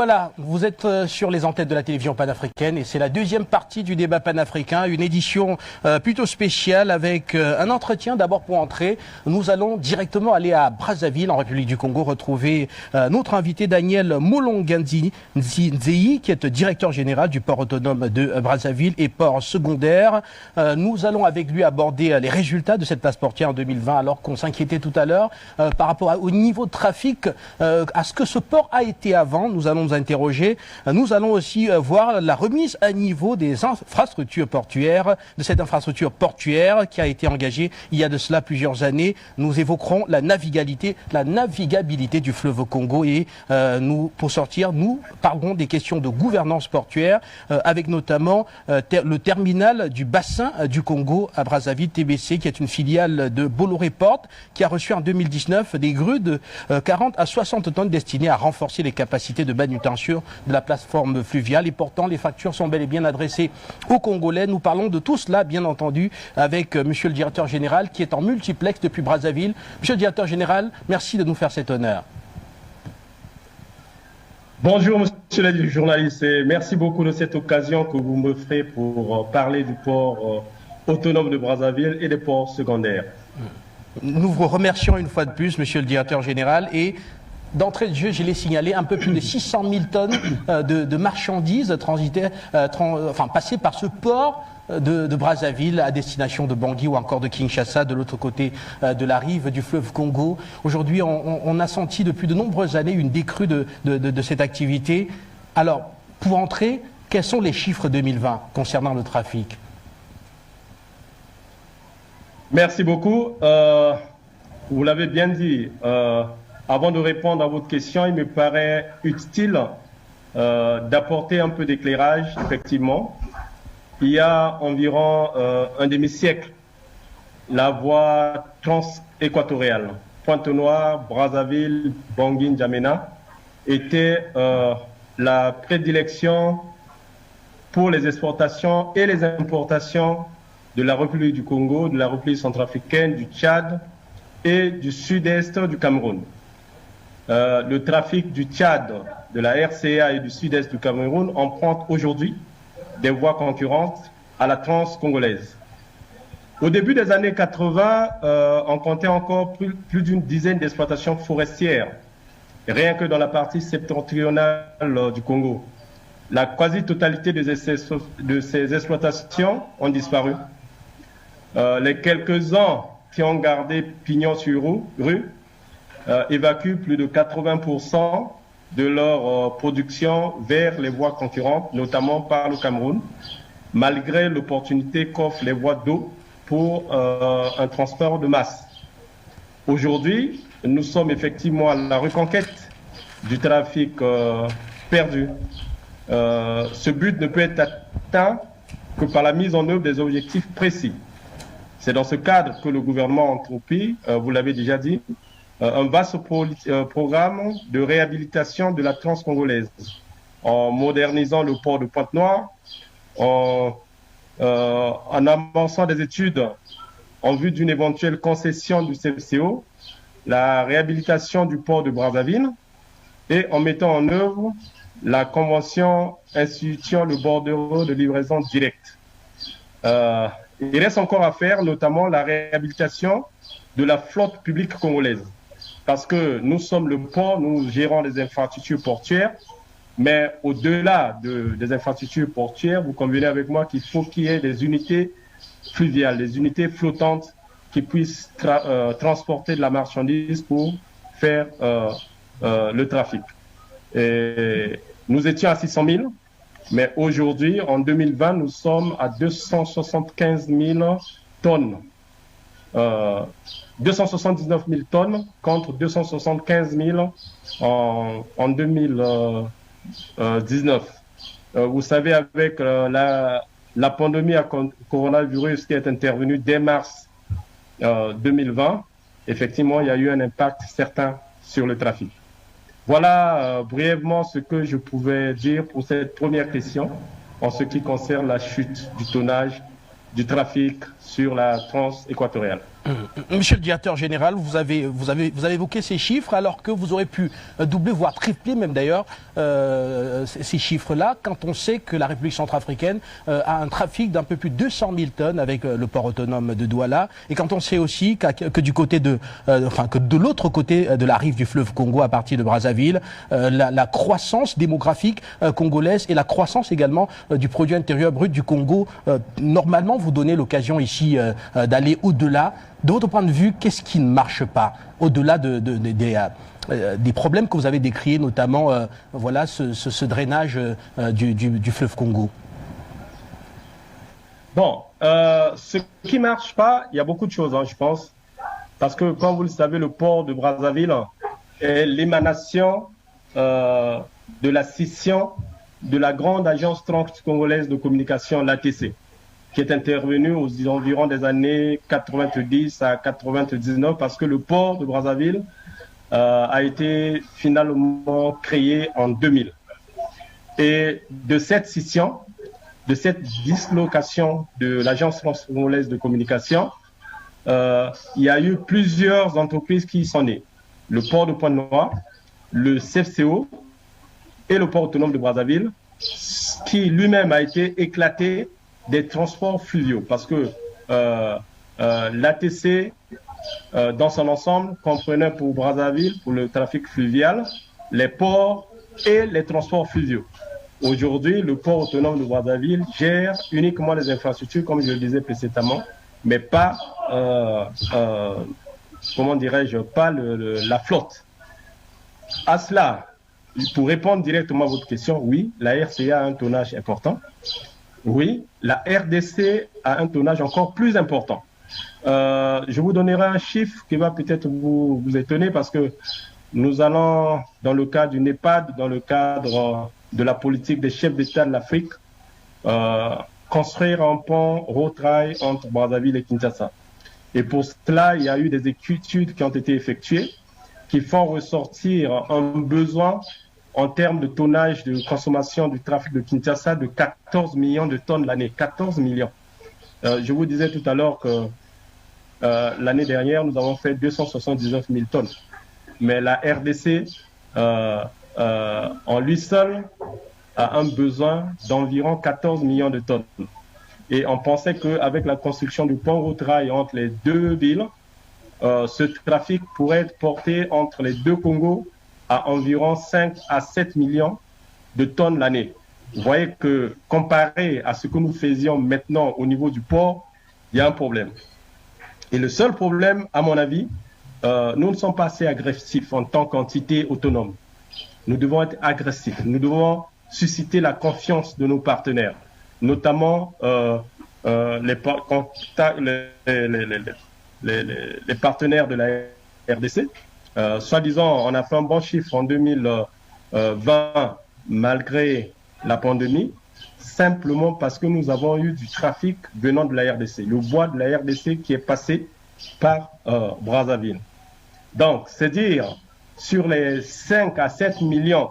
voilà, vous êtes sur les antennes de la télévision panafricaine et c'est la deuxième partie du débat panafricain, une édition plutôt spéciale avec un entretien. D'abord pour entrer, nous allons directement aller à Brazzaville, en République du Congo, retrouver notre invité Daniel Molonganzi Nzei, qui est directeur général du port autonome de Brazzaville et port secondaire. Nous allons avec lui aborder les résultats de cette place portière en 2020, alors qu'on s'inquiétait tout à l'heure par rapport au niveau de trafic, à ce que ce port a été avant. Nous allons nous interroger. Nous allons aussi voir la remise à niveau des infrastructures portuaires, de cette infrastructure portuaire qui a été engagée il y a de cela plusieurs années. Nous évoquerons la navigabilité du fleuve Congo et pour sortir, nous parlerons des questions de gouvernance portuaire avec notamment le terminal du bassin du Congo à Brazzaville, TBC, qui est une filiale de Bolloré Port, qui a reçu en 2019 des grues de 40 à 60 tonnes destinées à renforcer les capacités de manutention de la plateforme fluviale. Et pourtant, les factures sont bel et bien adressées aux Congolais. Nous parlons de tout cela, bien entendu, avec monsieur le directeur général qui est en multiplex depuis Brazzaville. Monsieur le directeur général, merci de nous faire cet honneur. Bonjour monsieur le journaliste et merci beaucoup de cette occasion que vous me ferez pour parler du port autonome de Brazzaville et des ports secondaires. Nous vous remercions une fois de plus, monsieur le directeur général, et d'entrée de jeu, je l'ai signalé, un peu plus de 600 000 tonnes de marchandises passées par ce port de Brazzaville à destination de Bangui ou encore de Kinshasa, de l'autre côté de la rive du fleuve Congo. Aujourd'hui, on a senti depuis de nombreuses années une décrue de cette activité. Alors, pour entrer, quels sont les chiffres 2020 concernant le trafic? Merci beaucoup. Vous l'avez bien dit. Avant de répondre à votre question, il me paraît utile d'apporter un peu d'éclairage, effectivement. Il y a environ un demi-siècle, la voie trans-équatoriale, Pointe-Noire, Brazzaville, Bangui, N'Djamena, était la prédilection pour les exportations et les importations de la République du Congo, de la République centrafricaine, du Tchad et du sud-est du Cameroun. Le trafic du Tchad, de la RCA et du sud-est du Cameroun emprunte aujourd'hui des voies concurrentes à la trans-congolaise. Au début des années 80, on comptait encore plus d'une dizaine d'exploitations forestières, rien que dans la partie septentrionale du Congo. La quasi-totalité de ces exploitations ont disparu. Les quelques-uns qui ont gardé pignon sur rue évacuent plus de 80% de leur production vers les voies concurrentes, notamment par le Cameroun, malgré l'opportunité qu'offrent les voies d'eau pour un transport de masse. Aujourd'hui, nous sommes effectivement à la reconquête du trafic perdu. Ce but ne peut être atteint que par la mise en œuvre des objectifs précis. C'est dans ce cadre que le gouvernement a entrepris, vous l'avez déjà dit, un vaste programme de réhabilitation de la trans-congolaise, en modernisant le port de Pointe-Noire, en avançant des études en vue d'une éventuelle concession du CFCO, la réhabilitation du port de Brazzaville et en mettant en œuvre la convention instituant le bordereau de livraison directe. Il reste encore à faire, notamment la réhabilitation de la flotte publique congolaise. Parce que nous sommes le port, nous gérons les infrastructures portuaires, mais au-delà des infrastructures portuaires, vous convenez avec moi qu'il faut qu'il y ait des unités fluviales, des unités flottantes qui puissent transporter de la marchandise pour faire le trafic. Et nous étions à 600 000, mais aujourd'hui, en 2020, nous sommes à 275 000 tonnes. 279 000 tonnes contre 275 000 en 2019. Vous savez, avec la pandémie à coronavirus qui est intervenue dès mars 2020, effectivement, il y a eu un impact certain sur le trafic. Voilà brièvement ce que je pouvais dire pour cette première question en ce qui concerne la chute du tonnage du trafic sur la trans-équatoriale. Monsieur le directeur général, vous avez évoqué ces chiffres alors que vous aurez pu doubler, voire tripler même d'ailleurs, ces chiffres-là, quand on sait que la République centrafricaine a un trafic d'un peu plus de 200 000 tonnes avec le port autonome de Douala, et quand on sait aussi que du côté que de l'autre côté de la rive du fleuve Congo, à partir de Brazzaville, la croissance démographique congolaise et la croissance également du produit intérieur brut du Congo, normalement vous donnez l'occasion ici d'aller au-delà. De votre point de vue, qu'est-ce qui ne marche pas au-delà des problèmes que vous avez décrits, notamment voilà, ce drainage du fleuve Congo? Bon, ce qui ne marche pas, il y a beaucoup de choses, je pense. Parce que, comme vous le savez, le port de Brazzaville est l'émanation de la scission de la grande agence transcongolaise de communication, l'ATC, qui est intervenu aux environs des années 90 à 99, parce que le port de Brazzaville a été finalement créé en 2000. Et de cette scission, de cette dislocation de l'agence transcongolaise de communication, il y a eu plusieurs entreprises qui y sont nées. Le port de Pointe-Noire, le CFCO et le port autonome de Brazzaville, qui lui-même a été éclaté des transports fluviaux, parce que l'ATC, dans son ensemble, comprenait pour Brazzaville, pour le trafic fluvial, les ports et les transports fluviaux. Aujourd'hui, le port autonome de Brazzaville gère uniquement les infrastructures, comme je le disais précédemment, mais pas, comment dirais-je, pas la flotte. À cela, pour répondre directement à votre question, oui, la RCA a un tonnage important. Oui, la RDC a un tonnage encore plus important. Je vous donnerai un chiffre qui va peut-être vous étonner, parce que nous allons, dans le cadre du NEPAD, dans le cadre de la politique des chefs d'État de l'Afrique, construire un pont road-rail entre Brazzaville et Kinshasa. Et pour cela, il y a eu des études qui ont été effectuées qui font ressortir un besoin en termes de tonnage de consommation du trafic de Kinshasa de 14 millions de tonnes l'année. 14 millions. Je vous disais tout à l'heure que l'année dernière, nous avons fait 279 000 tonnes. Mais la RDC, en lui seul, a un besoin d'environ 14 millions de tonnes. Et on pensait qu'avec la construction du pont route-rail entre les deux villes, ce trafic pourrait être porté entre les deux Congos à environ 5 à 7 millions de tonnes l'année. Vous voyez que, comparé à ce que nous faisions maintenant au niveau du port, il y a un problème. Et le seul problème, à mon avis, nous ne sommes pas assez agressifs en tant qu'entité autonome. Nous devons être agressifs. Nous devons susciter la confiance de nos partenaires, notamment les partenaires de la RDC. Soi-disant, on a fait un bon chiffre en 2020 malgré la pandémie, simplement parce que nous avons eu du trafic venant de la RDC, le bois de la RDC qui est passé par Brazzaville. Donc, c'est dire, sur les 5 à 7 millions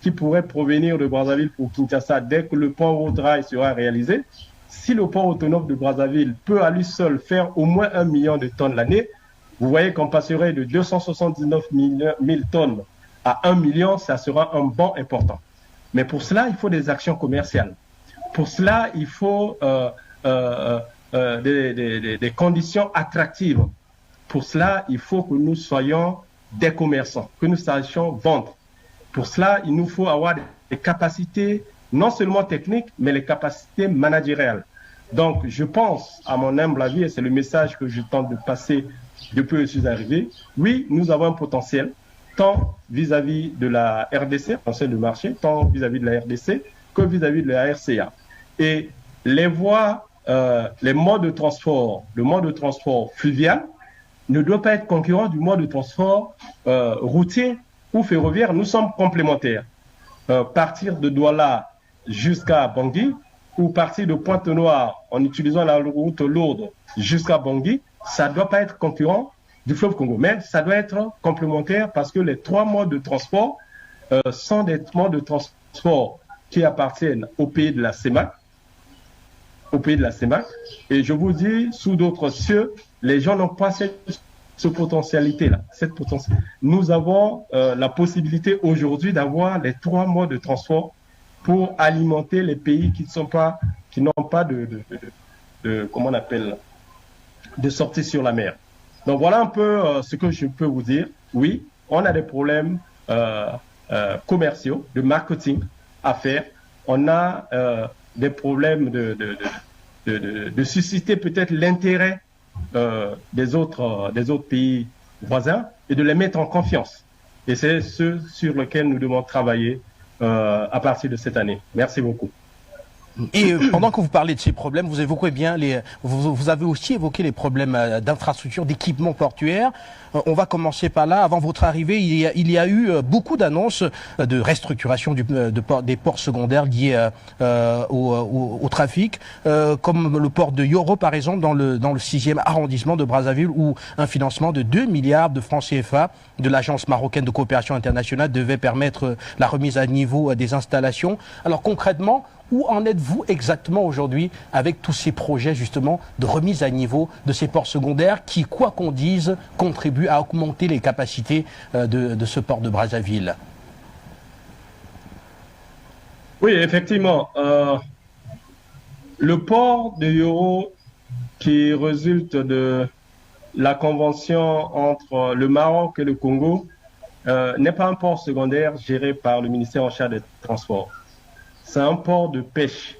qui pourraient provenir de Brazzaville pour Kinshasa dès que le pont road-rail sera réalisé, si le port autonome de Brazzaville peut à lui seul faire au moins 1 million de tonnes l'année, vous voyez qu'on passerait de 279 000 tonnes à 1 million, ça sera un bond important. Mais pour cela, il faut des actions commerciales. Pour cela, il faut des conditions attractives. Pour cela, il faut que nous soyons des commerçants, que nous sachions vendre. Pour cela, il nous faut avoir des capacités, non seulement techniques, mais les capacités managériales. Donc, je pense, à mon humble avis, et c'est le message que je tente de passer depuis que je suis arrivé, oui, nous avons un potentiel, tant vis-à-vis de la RDC, potentiel de marché, tant vis-à-vis de la RDC que vis-à-vis de la RCA. Et les voies, les modes de transport, le mode de transport fluvial ne doit pas être concurrent du mode de transport routier ou ferroviaire. Nous sommes complémentaires. Partir de Douala jusqu'à Bangui ou partir de Pointe-Noire en utilisant la route lourde jusqu'à Bangui, ça ne doit pas être concurrent du fleuve Congo, mais ça doit être complémentaire parce que les trois modes de transport sont des modes de transport qui appartiennent au pays de la CEMAC, au pays de la CEMAC. Et je vous dis, sous d'autres cieux, les gens n'ont pas cette potentialité-là. Nous avons la possibilité aujourd'hui d'avoir les 3 modes de transport pour alimenter les pays qui n'ont pas comment on appelle, de sortie sur la mer. Donc voilà un peu ce que je peux vous dire. Oui, on a des problèmes commerciaux, de marketing à faire. On a des problèmes de susciter peut-être l'intérêt des autres pays voisins et de les mettre en confiance. Et c'est ce sur lequel nous devons travailler à partir de cette année. Merci beaucoup. Et pendant que vous parlez de ces problèmes, vous évoquez bien vous avez aussi évoqué les problèmes d'infrastructure, d'équipement portuaire. On va commencer par là. Avant votre arrivée, il y a eu beaucoup d'annonces de restructuration des ports secondaires liés au trafic, comme le port de Yoro, par exemple, dans le 6e arrondissement de Brazzaville, où un financement de 2 milliards de francs CFA de l'Agence marocaine de coopération internationale devait permettre la remise à niveau des installations. Alors concrètement, où en êtes-vous exactement aujourd'hui avec tous ces projets justement de remise à niveau de ces ports secondaires qui, quoi qu'on dise, contribuent à augmenter les capacités de ce port de Brazzaville? Oui, effectivement. Le port de Yoro, qui résulte de la convention entre le Maroc et le Congo, n'est pas un port secondaire géré par le ministère en charge des Transports. C'est un port de pêche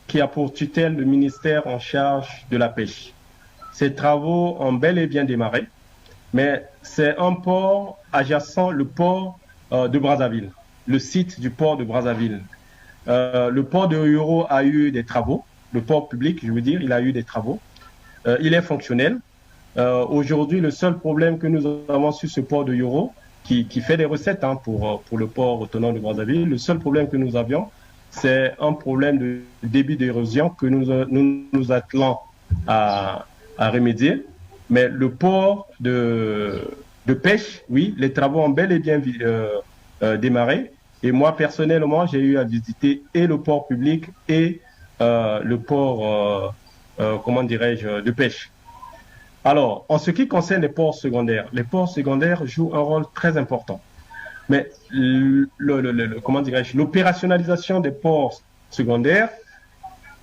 qui a pour tutelle le ministère en charge de la pêche. Ces travaux ont bel et bien démarré, mais c'est un port adjacent, le port de Brazzaville, le site du port de Brazzaville. Le port de Yoro a eu des travaux, le port public, je veux dire, il a eu des travaux. Il est fonctionnel. Aujourd'hui, le seul problème que nous avons sur ce port de Yoro, qui fait des recettes pour le port autonome de Brazzaville, le seul problème que nous avions, c'est un problème de débit d'érosion que nous attelons à remédier. Mais le port de pêche, oui, les travaux ont bel et bien démarré. Et moi, personnellement, j'ai eu à visiter et le port public et le port, comment dirais-je, de pêche. Alors, en ce qui concerne les ports secondaires jouent un rôle très important. Mais comment dirais-je, l'opérationnalisation des ports secondaires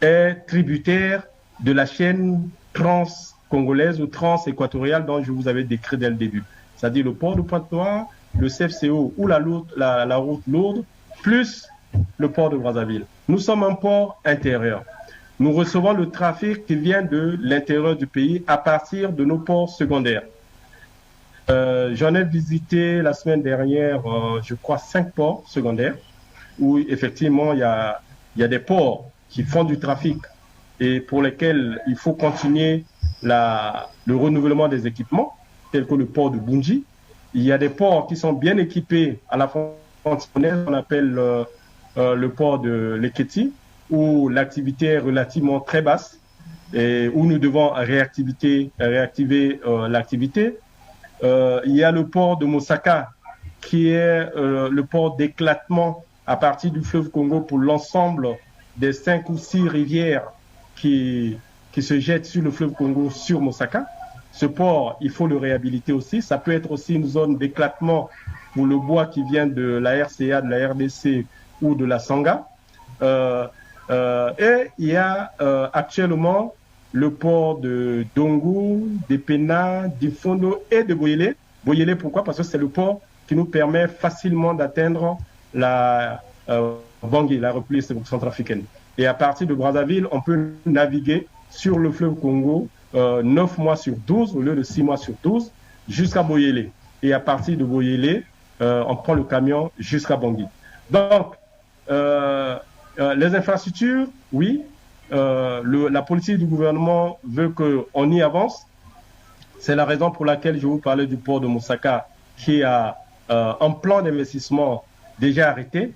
est tributaire de la chaîne trans-congolaise ou trans-équatoriale dont je vous avais décrit dès le début. C'est-à-dire le port de Pointe-Noire, le CFCO ou la route lourde, plus le port de Brazzaville. Nous sommes un port intérieur. Nous recevons le trafic qui vient de l'intérieur du pays à partir de nos ports secondaires. J'en ai visité la semaine dernière, je crois, 5 ports secondaires où effectivement il y a des ports qui font du trafic et pour lesquels il faut continuer le renouvellement des équipements, tels que le port de Bunji. Il y a des ports qui sont bien équipés à la frontière, on appelle le port de Leketi, où l'activité est relativement très basse et où nous devons réactiver l'activité. Il y a le port de Mosaka, qui est le port d'éclatement à partir du fleuve Congo pour l'ensemble des 5 ou 6 rivières qui se jettent sur le fleuve Congo sur Mosaka. Ce port, il faut le réhabiliter aussi. Ça peut être aussi une zone d'éclatement pour le bois qui vient de la RCA, de la RDC ou de la Sanga. Et il y a actuellement le port de Dongo, de Pena, d'Ifondo et de Boyele. Boyele, pourquoi? Parce que c'est le port qui nous permet facilement d'atteindre la Bangui, la République centrafricaine. Et à partir de Brazzaville, on peut naviguer sur le fleuve Congo 9 mois sur 12 au lieu de 6 mois sur 12 jusqu'à Boyele. Et à partir de Boyele, on prend le camion jusqu'à Bangui. Donc, les infrastructures, oui, la politique du gouvernement veut qu'on y avance. C'est la raison pour laquelle je vous parlais du port de Mosaka qui a un plan d'investissement déjà arrêté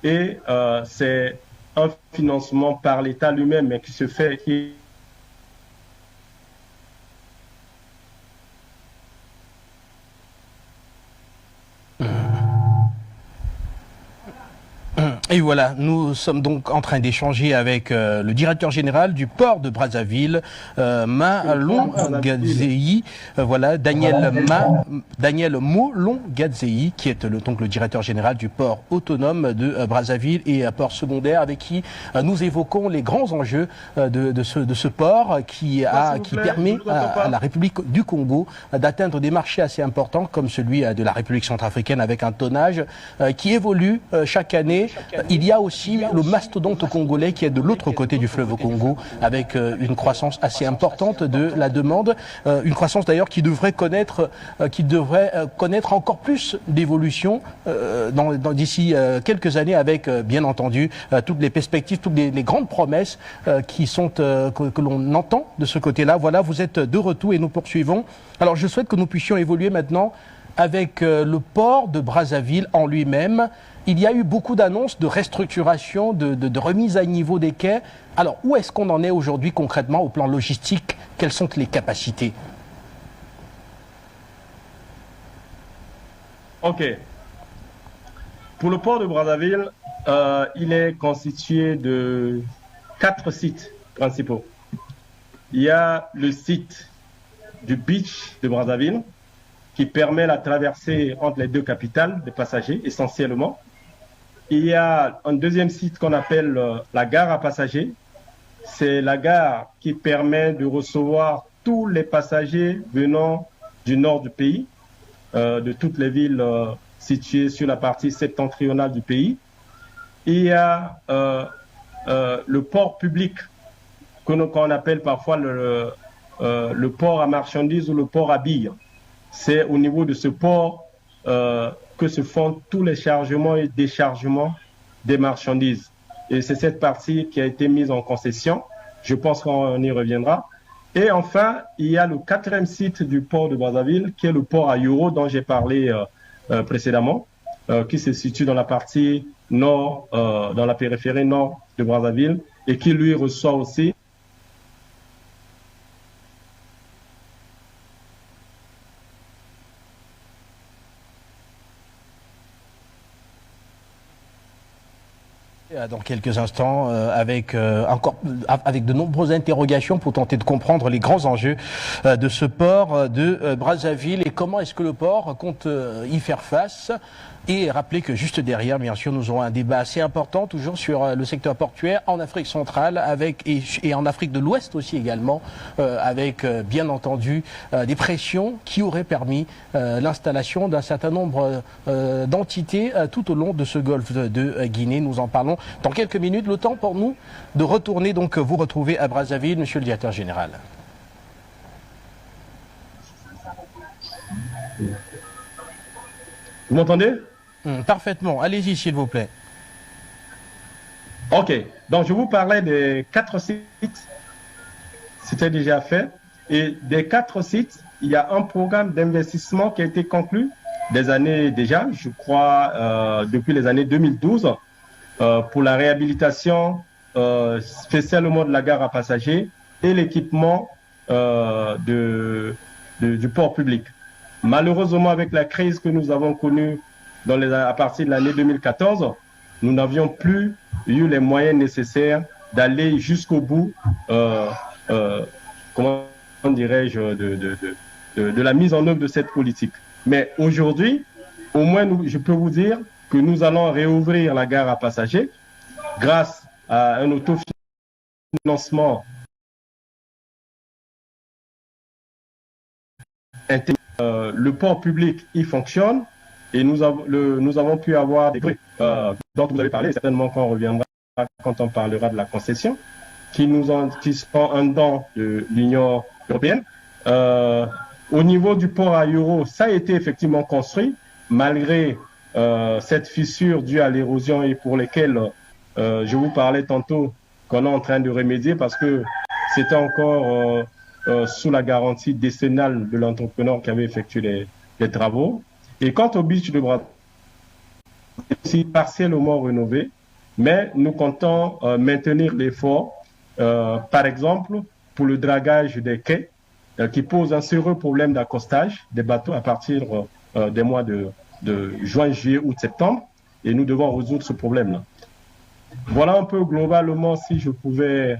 et c'est un financement par l'État lui-même mais qui se fait, Et voilà, nous sommes donc en train d'échanger avec le directeur général du port de Brazzaville, Malon Gadzei, voilà, Daniel Molon Gadzei, qui est donc le directeur général du port autonome de Brazzaville et port secondaire, avec qui nous évoquons les grands enjeux de ce port qui permet à la République du Congo d'atteindre des marchés assez importants comme celui de la République centrafricaine, avec un tonnage qui évolue chaque année. Il y a aussi le mastodonte congolais qui est de l'autre côté du fleuve Congo, avec une croissance assez importante de la demande, une croissance d'ailleurs qui devrait connaître encore plus d'évolution d'ici quelques années, avec bien entendu toutes les perspectives, toutes les grandes promesses que l'on entend de ce côté-là. Voilà, vous êtes de retour et nous poursuivons. Alors je souhaite que nous puissions évoluer maintenant avec le port de Brazzaville en lui-même. Il y a eu beaucoup d'annonces de restructuration, de remise à niveau des quais. Alors, où est-ce qu'on en est aujourd'hui concrètement au plan logistique? Quelles sont les capacités? OK. Pour le port de Brazzaville, il est constitué de 4 sites principaux. Il y a le site du beach de Brazzaville, qui permet la traversée entre les deux capitales des passagers, essentiellement. Il y a un deuxième site qu'on appelle la gare à passagers. C'est la gare qui permet de recevoir tous les passagers venant du nord du pays, de toutes les villes situées sur la partie septentrionale du pays. Il y a le port public, qu'on appelle parfois le port à marchandises ou le port à billes. C'est au niveau de ce port que se font tous les chargements et déchargements des marchandises. Et c'est cette partie qui a été mise en concession. Je pense qu'on y reviendra. Et enfin, il y a le 4e site du port de Brazzaville, qui est le port à Yoro, dont j'ai parlé précédemment, qui se situe dans la partie nord, dans la périphérie nord de Brazzaville, et qui lui reçoit aussi dans quelques instants avec de nombreuses interrogations pour tenter de comprendre les grands enjeux de ce port de Brazzaville et comment est-ce que le port compte y faire face. Et rappeler que juste derrière, bien sûr, nous aurons un débat assez important, toujours sur le secteur portuaire en Afrique centrale et en Afrique de l'Ouest aussi également, avec bien entendu des pressions qui auraient permis l'installation d'un certain nombre d'entités tout au long de ce golfe de Guinée. Nous en parlons dans quelques minutes. Le temps pour nous de retourner, donc vous retrouver à Brazzaville, monsieur le directeur général. Vous m'entendez? Parfaitement. Allez-y, s'il vous plaît. OK. Donc, je vous parlais des 4 sites. C'était déjà fait. Et des 4 sites, il y a un programme d'investissement qui a été conclu des années déjà, je crois, depuis les années 2012, pour la réhabilitation spécialement de la gare à passagers et l'équipement du port public. Malheureusement, avec la crise que nous avons connue à partir de l'année 2014, nous n'avions plus eu les moyens nécessaires d'aller jusqu'au bout, comment dirais-je, de la mise en œuvre de cette politique. Mais aujourd'hui, au moins, je peux vous dire que nous allons réouvrir la gare à passagers grâce à un autofinancement intégré. Le port public, il fonctionne. Et nous avons pu avoir des prix dont vous avez parlé, certainement quand on reviendra, quand on parlera de la concession, qui sont un don de l'Union européenne. Au niveau du port à Yoro, ça a été effectivement construit, malgré cette fissure due à l'érosion et pour lesquelles je vous parlais tantôt qu'on est en train de remédier parce que c'était encore sous la garantie décennale de l'entrepreneur qui avait effectué les travaux. Et quant au beach de Brazzaville, c'est partiellement rénové, mais nous comptons maintenir l'effort, par exemple, pour le dragage des quais, qui pose un sérieux problème d'accostage des bateaux à partir des mois de juin, juillet, août, septembre, et nous devons résoudre ce problème-là. Voilà un peu globalement, si je pouvais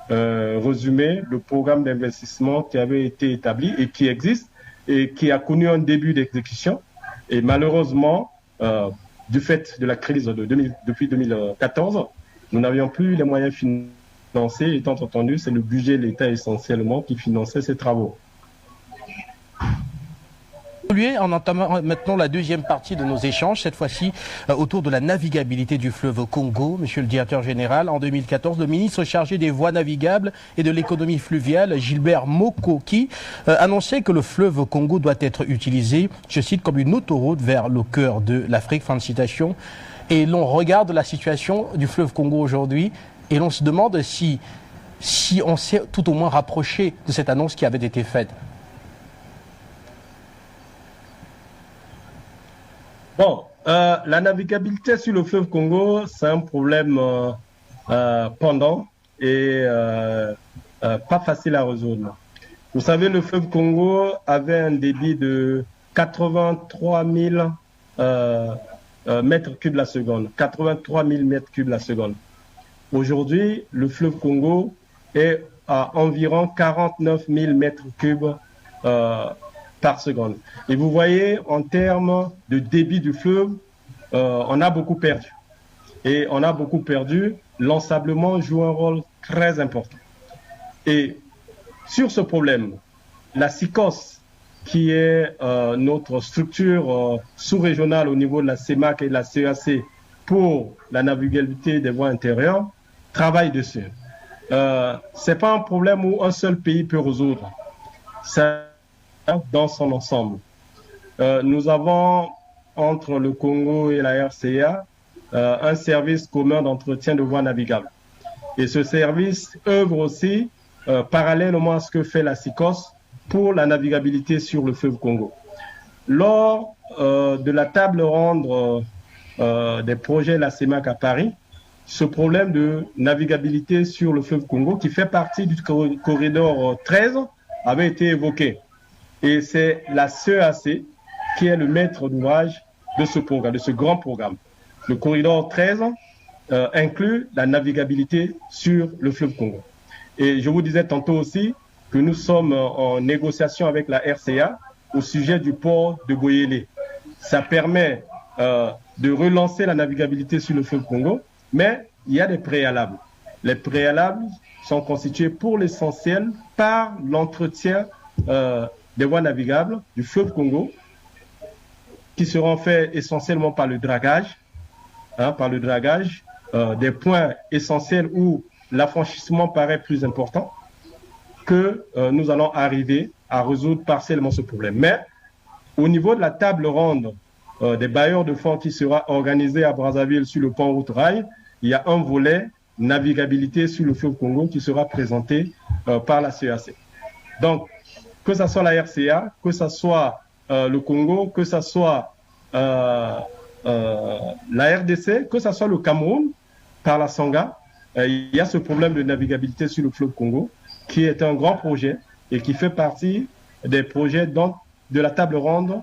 résumer le programme d'investissement qui avait été établi et qui existe et qui a connu un début d'exécution. Et malheureusement, du fait de la crise depuis 2014, nous n'avions plus les moyens financiers. Étant entendu, c'est le budget de l'État essentiellement qui finançait ces travaux. En entamant maintenant la deuxième partie de nos échanges, cette fois-ci autour de la navigabilité du fleuve Congo. Monsieur le directeur général, en 2014, le ministre chargé des voies navigables et de l'économie fluviale, Gilbert Mokoki, annonçait que le fleuve Congo doit être utilisé, je cite, comme une autoroute vers le cœur de l'Afrique. Fin de citation. Et l'on regarde la situation du fleuve Congo aujourd'hui et l'on se demande si on s'est tout au moins rapproché de cette annonce qui avait été faite. Bon, la navigabilité sur le fleuve Congo, c'est un problème pendant et pas facile à résoudre. Vous savez, le fleuve Congo avait un débit de 83 000 mètres cubes la seconde. 83 000 mètres cubes la seconde. Aujourd'hui, le fleuve Congo est à environ 49 000 mètres cubes par seconde. Et vous voyez, en termes de débit du fleuve, on a beaucoup perdu. Et on a beaucoup perdu. L'ensablement joue un rôle très important. Et sur ce problème, la SICOS, qui est notre structure sous-régionale au niveau de la CEMAC et de la CEAC pour la navigabilité des voies intérieures, travaille dessus. C'est pas un problème où un seul pays peut résoudre. C'est dans son ensemble. Nous avons, entre le Congo et la RCA, un service commun d'entretien de voies navigables. Et ce service œuvre aussi parallèlement à ce que fait la SICOS pour la navigabilité sur le fleuve Congo. Lors de la table ronde des projets de la CEMAC à Paris, ce problème de navigabilité sur le fleuve Congo, qui fait partie du corridor 13, avait été évoqué. Et c'est la CEAC qui est le maître d'ouvrage de ce programme, de ce grand programme. Le corridor 13 inclut la navigabilité sur le fleuve Congo. Et je vous disais tantôt aussi que nous sommes en négociation avec la RCA au sujet du port de Boyélé. Ça permet de relancer la navigabilité sur le fleuve Congo, mais il y a des préalables. Les préalables sont constitués pour l'essentiel par l'entretien des voies navigables du fleuve Congo, qui seront faits essentiellement par le dragage, des points essentiels où l'affranchissement paraît plus important, que nous allons arriver à résoudre partiellement ce problème. Mais au niveau de la table ronde des bailleurs de fonds qui sera organisée à Brazzaville sur le pont Route-Rail, il y a un volet navigabilité sur le fleuve Congo qui sera présenté par la CEAC. Donc, que ce soit la RCA, que ce soit le Congo, que ce soit la RDC, que ce soit le Cameroun, par la Sangha, il y a ce problème de navigabilité sur le fleuve Congo, qui est un grand projet et qui fait partie des projets de la table ronde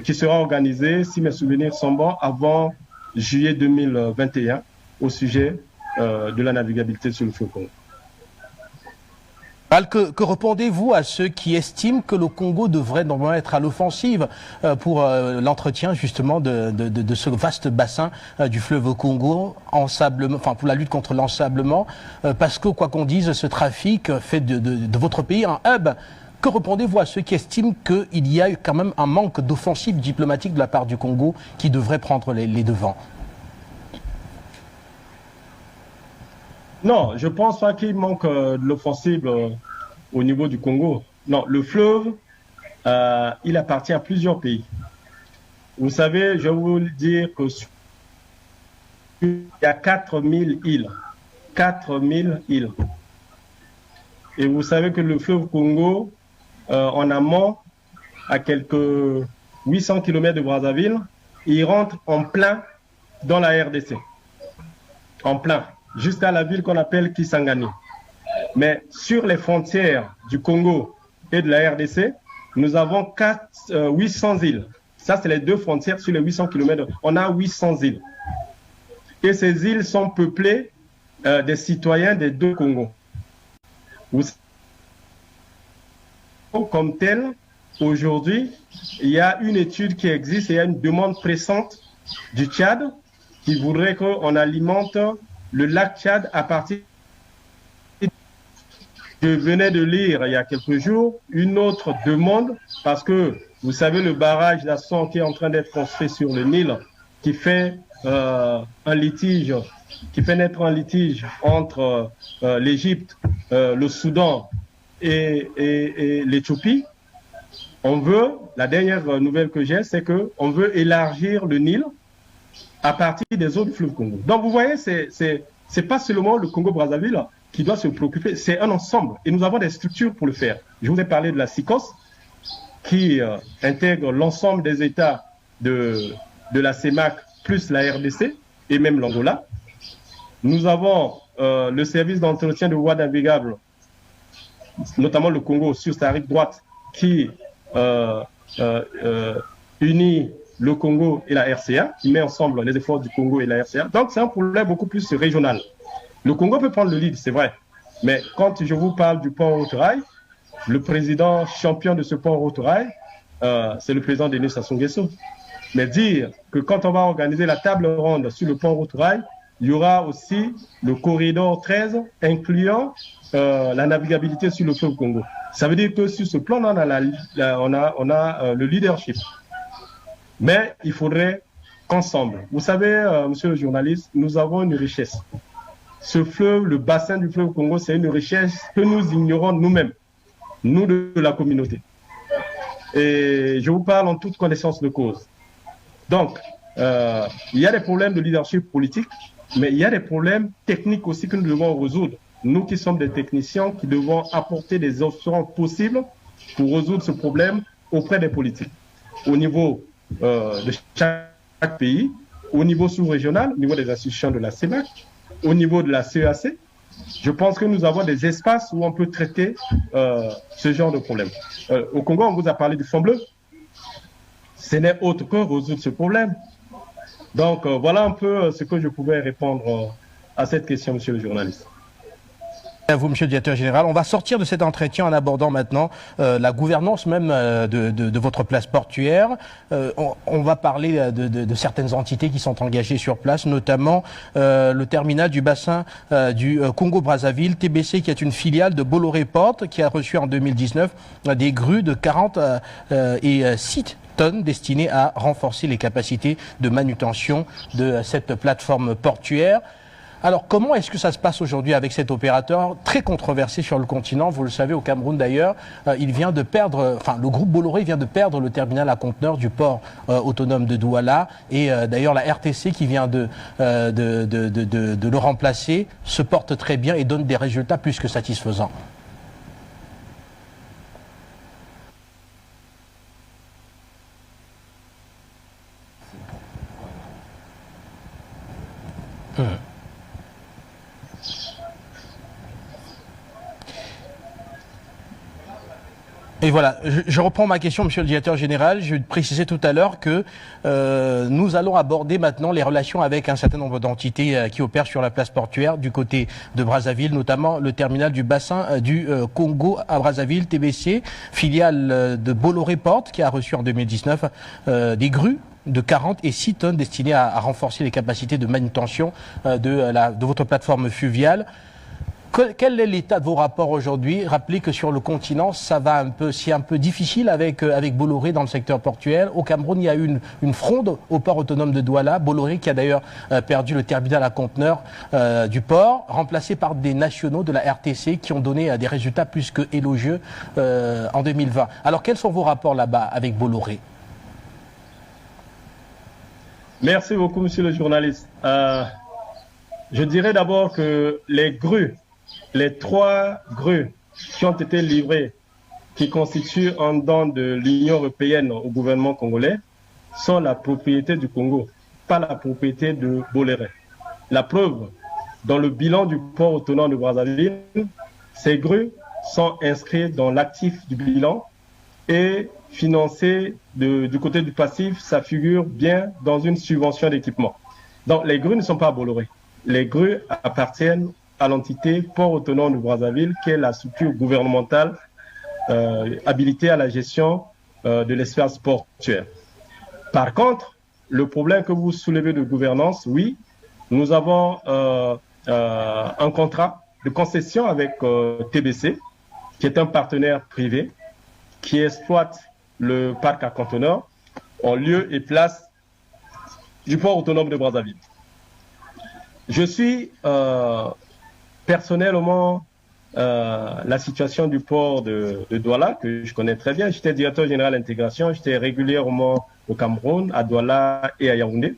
qui sera organisée, si mes souvenirs sont bons, avant juillet 2021 au sujet de la navigabilité sur le fleuve Congo. Que répondez-vous à ceux qui estiment que le Congo devrait normalement être à l'offensive pour l'entretien justement de ce vaste bassin du fleuve Congo, pour la lutte contre l'ensablement, parce que quoi qu'on dise, ce trafic fait de votre pays un hub. Que répondez-vous à ceux qui estiment qu'il y a quand même un manque d'offensive diplomatique de la part du Congo qui devrait prendre les devants? Non, je pense pas qu'il manque de l'offensive au niveau du Congo. Non, le fleuve, il appartient à plusieurs pays. Vous savez, je vais vous le dire qu'il y a 4000 îles. 4000 îles. Et vous savez que le fleuve Congo, en amont, à quelques 800 km de Brazzaville, il rentre en plein dans la RDC. En plein. Jusqu'à la ville qu'on appelle Kisangani. Mais sur les frontières du Congo et de la RDC, nous avons 800 îles. Ça, c'est les deux frontières sur les 800 km. On a 800 îles. Et ces îles sont peuplées des citoyens des deux Congos. Comme tel, aujourd'hui, il y a une étude qui existe et il y a une demande pressante du Tchad qui voudrait qu'on alimente le lac Tchad à partir. Je venais de lire il y a quelques jours une autre demande parce que vous savez le barrage d'Asson qui est en train d'être construit sur le Nil qui fait un litige, qui fait naître un litige entre l'Égypte, le Soudan et l'Éthiopie. On veut, la dernière nouvelle que j'ai, c'est qu'on veut élargir le Nil à partir des eaux du fleuve Congo. Donc vous voyez, c'est pas seulement le Congo-Brazzaville qui doit se préoccuper, c'est un ensemble. Et nous avons des structures pour le faire. Je vous ai parlé de la CICOS, qui intègre l'ensemble des États de la CEMAC, plus la RDC, et même l'Angola. Nous avons le service d'entretien de voies navigables, notamment le Congo, sur sa rive droite, qui unit le Congo et la RCA, qui met ensemble les efforts du Congo et la RCA. Donc c'est un problème beaucoup plus régional. Le Congo peut prendre le lead, c'est vrai. Mais quand je vous parle du pont Rotorail, le président champion de ce pont Rotorail, c'est le président Denis Sassou Nguesso. Mais dire que quand on va organiser la table ronde sur le pont Rotorail, il y aura aussi le corridor 13 incluant la navigabilité sur le fleuve Congo. Ça veut dire que sur ce plan, on a le leadership. Mais il faudrait qu'ensemble, vous savez, monsieur le journaliste, nous avons une richesse. Ce fleuve, le bassin du fleuve Congo, c'est une richesse que nous ignorons nous-mêmes, nous de la communauté. Et je vous parle en toute connaissance de cause. Donc, il y a des problèmes de leadership politique, mais il y a des problèmes techniques aussi que nous devons résoudre. Nous qui sommes des techniciens, qui devons apporter des options possibles pour résoudre ce problème auprès des politiques. Au niveau de chaque pays, au niveau sous-régional, au niveau des institutions de la CEMAC, au niveau de la CEAC, je pense que nous avons des espaces où on peut traiter ce genre de problème. Au Congo, on vous a parlé du Fonds bleu. Ce n'est autre que résoudre ce problème. Donc, voilà un peu ce que je pouvais répondre à cette question, monsieur le journaliste. À vous, monsieur le directeur général. On va sortir de cet entretien en abordant maintenant la gouvernance même de votre place portuaire. On va parler de certaines entités qui sont engagées sur place, notamment le terminal du bassin du Congo-Brazzaville, TBC, qui est une filiale de Bolloré Port, qui a reçu en 2019 des grues de 40 et 6 tonnes destinées à renforcer les capacités de manutention de cette plateforme portuaire. Alors, comment est-ce que ça se passe aujourd'hui avec cet opérateur très controversé sur le continent? Vous le savez, au Cameroun d'ailleurs, il vient de perdre, enfin, le groupe Bolloré vient de perdre le terminal à conteneurs du port autonome de Douala. Et d'ailleurs, la RTC qui vient de le remplacer se porte très bien et donne des résultats plus que satisfaisants. Et voilà, je reprends ma question, monsieur le directeur général. Je précisais tout à l'heure que nous allons aborder maintenant les relations avec un certain nombre d'entités qui opèrent sur la place portuaire du côté de Brazzaville, notamment le terminal du bassin du Congo à Brazzaville, TBC, filiale de Bolloré Port, qui a reçu en 2019 des grues de 40 et 6 tonnes destinées à renforcer les capacités de manutention de votre plateforme fluviale. Quel est l'état de vos rapports aujourd'hui? Rappelez que sur le continent, ça va un peu, c'est un peu difficile avec Bolloré dans le secteur portuaire. Au Cameroun, il y a eu une fronde au port autonome de Douala. Bolloré qui a d'ailleurs perdu le terminal à conteneurs du port, remplacé par des nationaux de la RTC qui ont donné des résultats plus que élogieux en 2020. Alors, quels sont vos rapports là-bas avec Bolloré? Merci beaucoup, monsieur le journaliste. Je dirais d'abord que les 3 grues qui ont été livrées, qui constituent un don de l'Union européenne au gouvernement congolais, sont la propriété du Congo, pas la propriété de Bolloré. La preuve, dans le bilan du port autonome de Brazzaville, ces grues sont inscrites dans l'actif du bilan et financées du côté du passif, ça figure bien dans une subvention d'équipement. Donc les grues ne sont pas à Bolloré. les grues appartiennent à l'entité Port autonome de Brazzaville, qui est la structure gouvernementale habilitée à la gestion de l'espace portuaire. Par contre, le problème que vous soulevez de gouvernance, oui, nous avons un contrat de concession avec TBC, qui est un partenaire privé, qui exploite le parc à conteneurs en lieu et place du port autonome de Brazzaville. Je suis personnellement la situation du port de Douala, que je connais très bien. J'étais directeur général d'intégration, j'étais régulièrement au Cameroun, à Douala et à Yaoundé.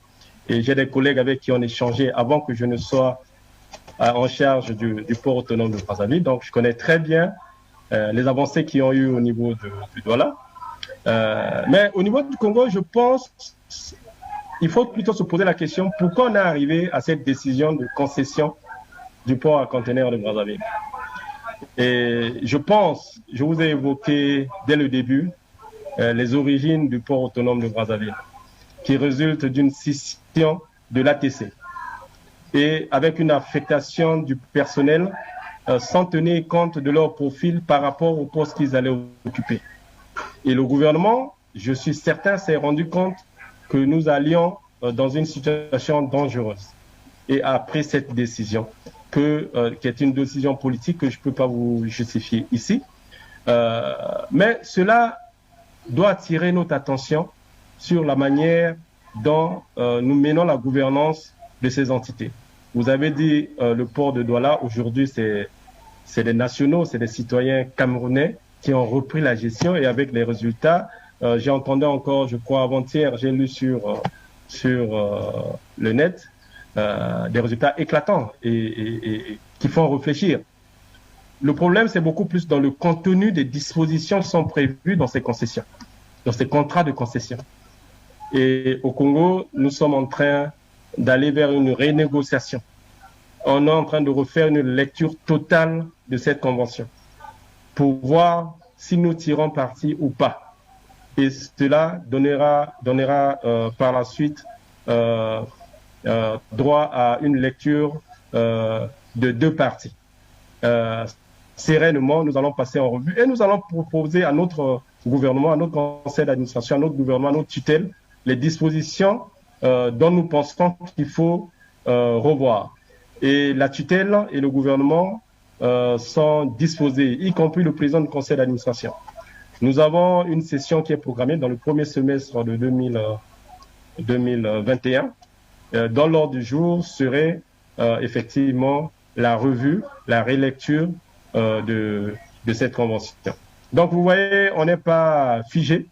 Et j'ai des collègues avec qui on échangeait avant que je ne sois en charge du port autonome de Brazzaville. Donc je connais très bien les avancées qui ont eu au niveau de Douala. Mais au niveau du Congo, je pense il faut plutôt se poser la question pourquoi on est arrivé à cette décision de concession du port à conteneurs de Brazzaville. Et je pense, je vous ai évoqué dès le début les origines du port autonome de Brazzaville, qui résulte d'une scission de l'ATC et avec une affectation du personnel sans tenir compte de leur profil par rapport au poste qu'ils allaient occuper. Et le gouvernement, je suis certain, s'est rendu compte que nous allions dans une situation dangereuse et a pris cette décision, qui est une décision politique que je ne peux pas vous justifier ici. Mais cela doit attirer notre attention sur la manière dont nous menons la gouvernance de ces entités. Vous avez dit le port de Douala, aujourd'hui c'est des nationaux, c'est des citoyens camerounais qui ont repris la gestion et avec les résultats, j'ai entendu encore, je crois avant-hier, j'ai lu sur le net des résultats éclatants et qui font réfléchir. Le problème, c'est beaucoup plus dans le contenu des dispositions qui sont prévues dans ces concessions, dans ces contrats de concession. Et au Congo, nous sommes en train d'aller vers une renégociation. On est en train de refaire une lecture totale de cette convention pour voir si nous tirons parti ou pas. Et cela donnera par la suite droit à une lecture de deux parties. Sereinement, nous allons passer en revue et nous allons proposer à notre gouvernement, à notre conseil d'administration, à notre gouvernement, à notre tutelle, les dispositions dont nous pensons qu'il faut revoir. Et la tutelle et le gouvernement sont disposés, y compris le président du conseil d'administration. Nous avons une session qui est programmée dans le premier semestre de 2021. Dans l'ordre du jour serait effectivement la revue, la relecture de cette convention. Donc vous voyez, on n'est pas figé.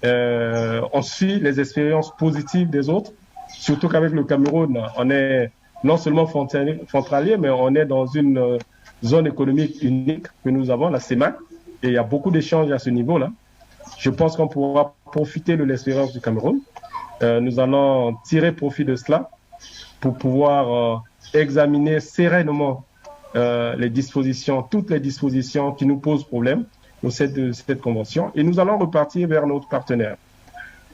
On suit les expériences positives des autres, surtout qu'avec le Cameroun, on est non seulement frontalier, mais on est dans une zone économique unique que nous avons, la CEMAC, et il y a beaucoup d'échanges à ce niveau-là. Je pense qu'on pourra profiter de l'expérience du Cameroun. Nous allons tirer profit de cela pour pouvoir examiner sereinement les dispositions, toutes les dispositions qui nous posent problème au sein de cette convention, et nous allons repartir vers notre partenaire.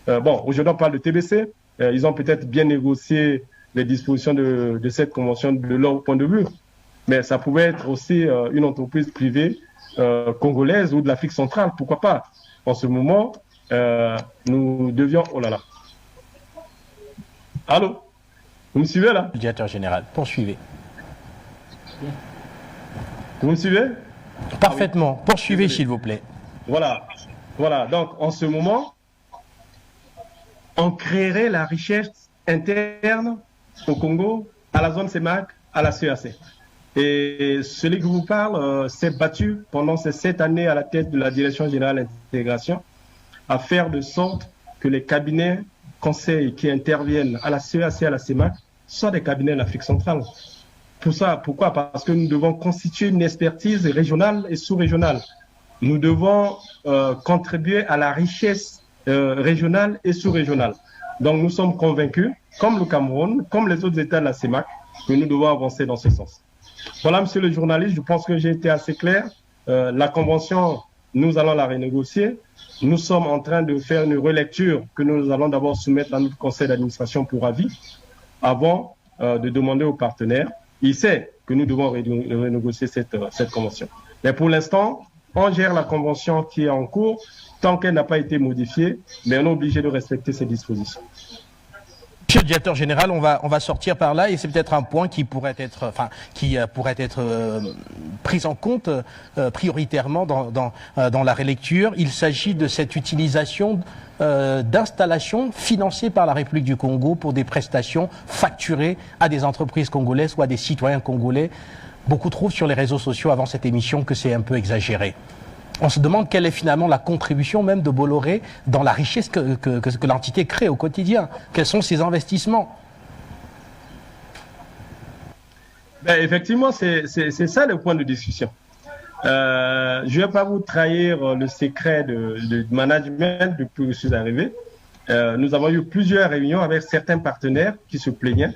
Bon, aujourd'hui on parle de TBC, ils ont peut-être bien négocié les dispositions de cette convention de leur point de vue, mais ça pouvait être aussi une entreprise privée congolaise ou de l'Afrique centrale, pourquoi pas. En ce moment, nous devions... Oh là là. Allô? Vous me suivez là? Directeur général, poursuivez. Vous me suivez? Parfaitement. Poursuivez, s'il vous plaît. Voilà. Donc, en ce moment, on créerait la richesse interne au Congo, à la zone CEMAC, à la CEAC. Et celui que vous parle s'est battu pendant ces 7 années à la tête de la Direction générale d'intégration à faire de sorte que les cabinets conseils qui interviennent à la CEAC et à la CEMAC soient des cabinets de l'Afrique centrale. Pour ça, pourquoi? Parce que nous devons constituer une expertise régionale et sous-régionale. Nous devons contribuer à la richesse régionale et sous-régionale. Donc nous sommes convaincus, comme le Cameroun, comme les autres États de la CEMAC, que nous devons avancer dans ce sens. Voilà, monsieur le journaliste, je pense que j'ai été assez clair. La convention, nous allons la renégocier. Nous sommes en train de faire une relecture que nous allons d'abord soumettre à notre conseil d'administration pour avis, avant de demander aux partenaires. Il sait que nous devons renégocier cette convention. Mais pour l'instant, on gère la convention qui est en cours tant qu'elle n'a pas été modifiée, mais on est obligé de respecter ces dispositions. Monsieur le directeur général, on va sortir par là et c'est peut-être un point qui pourrait être, pris en compte prioritairement dans la relecture. Il s'agit de cette utilisation d'installations financées par la République du Congo pour des prestations facturées à des entreprises congolaises ou à des citoyens congolais. Beaucoup trouvent sur les réseaux sociaux avant cette émission que c'est un peu exagéré. On se demande quelle est finalement la contribution même de Bolloré dans la richesse que l'entité crée au quotidien. Quels sont ses investissements? Effectivement, c'est ça le point de discussion. Je ne vais pas vous trahir le secret de management depuis que je suis arrivé. Nous avons eu plusieurs réunions avec certains partenaires qui se plaignaient.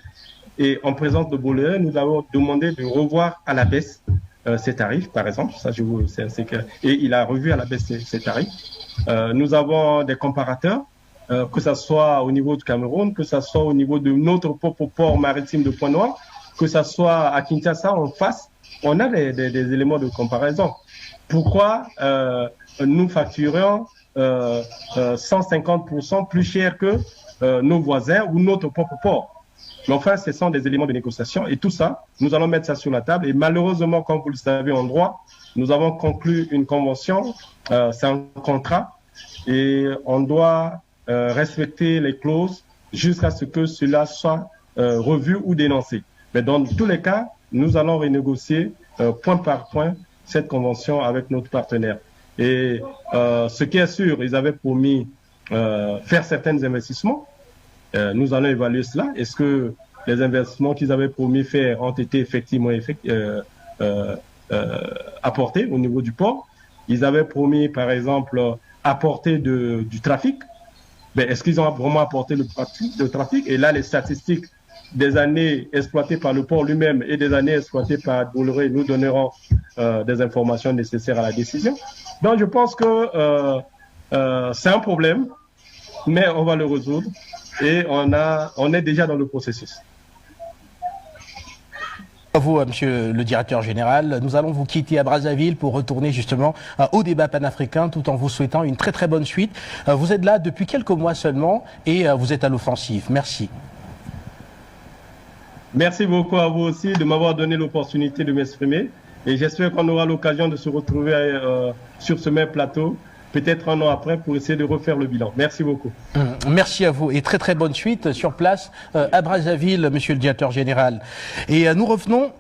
Et en présence de Bolloré, nous avons demandé de revoir à la baisse ses tarifs, par exemple. Ça, c'est un secret. Et il a revu à la baisse ses tarifs. Nous avons des comparateurs, que ce soit au niveau du Cameroun, que ce soit au niveau de notre propre port maritime de Pointe-Noire, que ce soit à Kinshasa, en face. On a des éléments de comparaison. Pourquoi nous facturons 150% plus cher que nos voisins ou notre propre port? Mais enfin, ce sont des éléments de négociation et tout ça, nous allons mettre ça sur la table. Et malheureusement, comme vous le savez en droit, nous avons conclu une convention, c'est un contrat et on doit respecter les clauses jusqu'à ce que cela soit revu ou dénoncé. Mais dans tous les cas, nous allons renégocier point par point cette convention avec notre partenaire. Et ce qui est sûr, ils avaient promis faire certains investissements. Nous allons évaluer cela. Est-ce que les investissements qu'ils avaient promis faire ont été effectivement apportés au niveau du port? Ils avaient promis, par exemple, apporter du trafic. Mais est-ce qu'ils ont vraiment apporté le trafic? Et là, les statistiques des années exploitées par le port lui-même et des années exploitées par Bolloré nous donneront des informations nécessaires à la décision. Donc, je pense que c'est un problème, mais on va le résoudre. Et on est déjà dans le processus. À vous, monsieur le directeur général. Nous allons vous quitter à Brazzaville pour retourner justement au débat panafricain tout en vous souhaitant une très très bonne suite. Vous êtes là depuis quelques mois seulement et vous êtes à l'offensive. Merci. Merci beaucoup à vous aussi de m'avoir donné l'opportunité de m'exprimer. Et j'espère qu'on aura l'occasion de se retrouver sur ce même plateau, peut-être un an après, pour essayer de refaire le bilan. Merci beaucoup. Merci à vous et très très bonne suite sur place à Brazzaville, monsieur le directeur général. Et nous revenons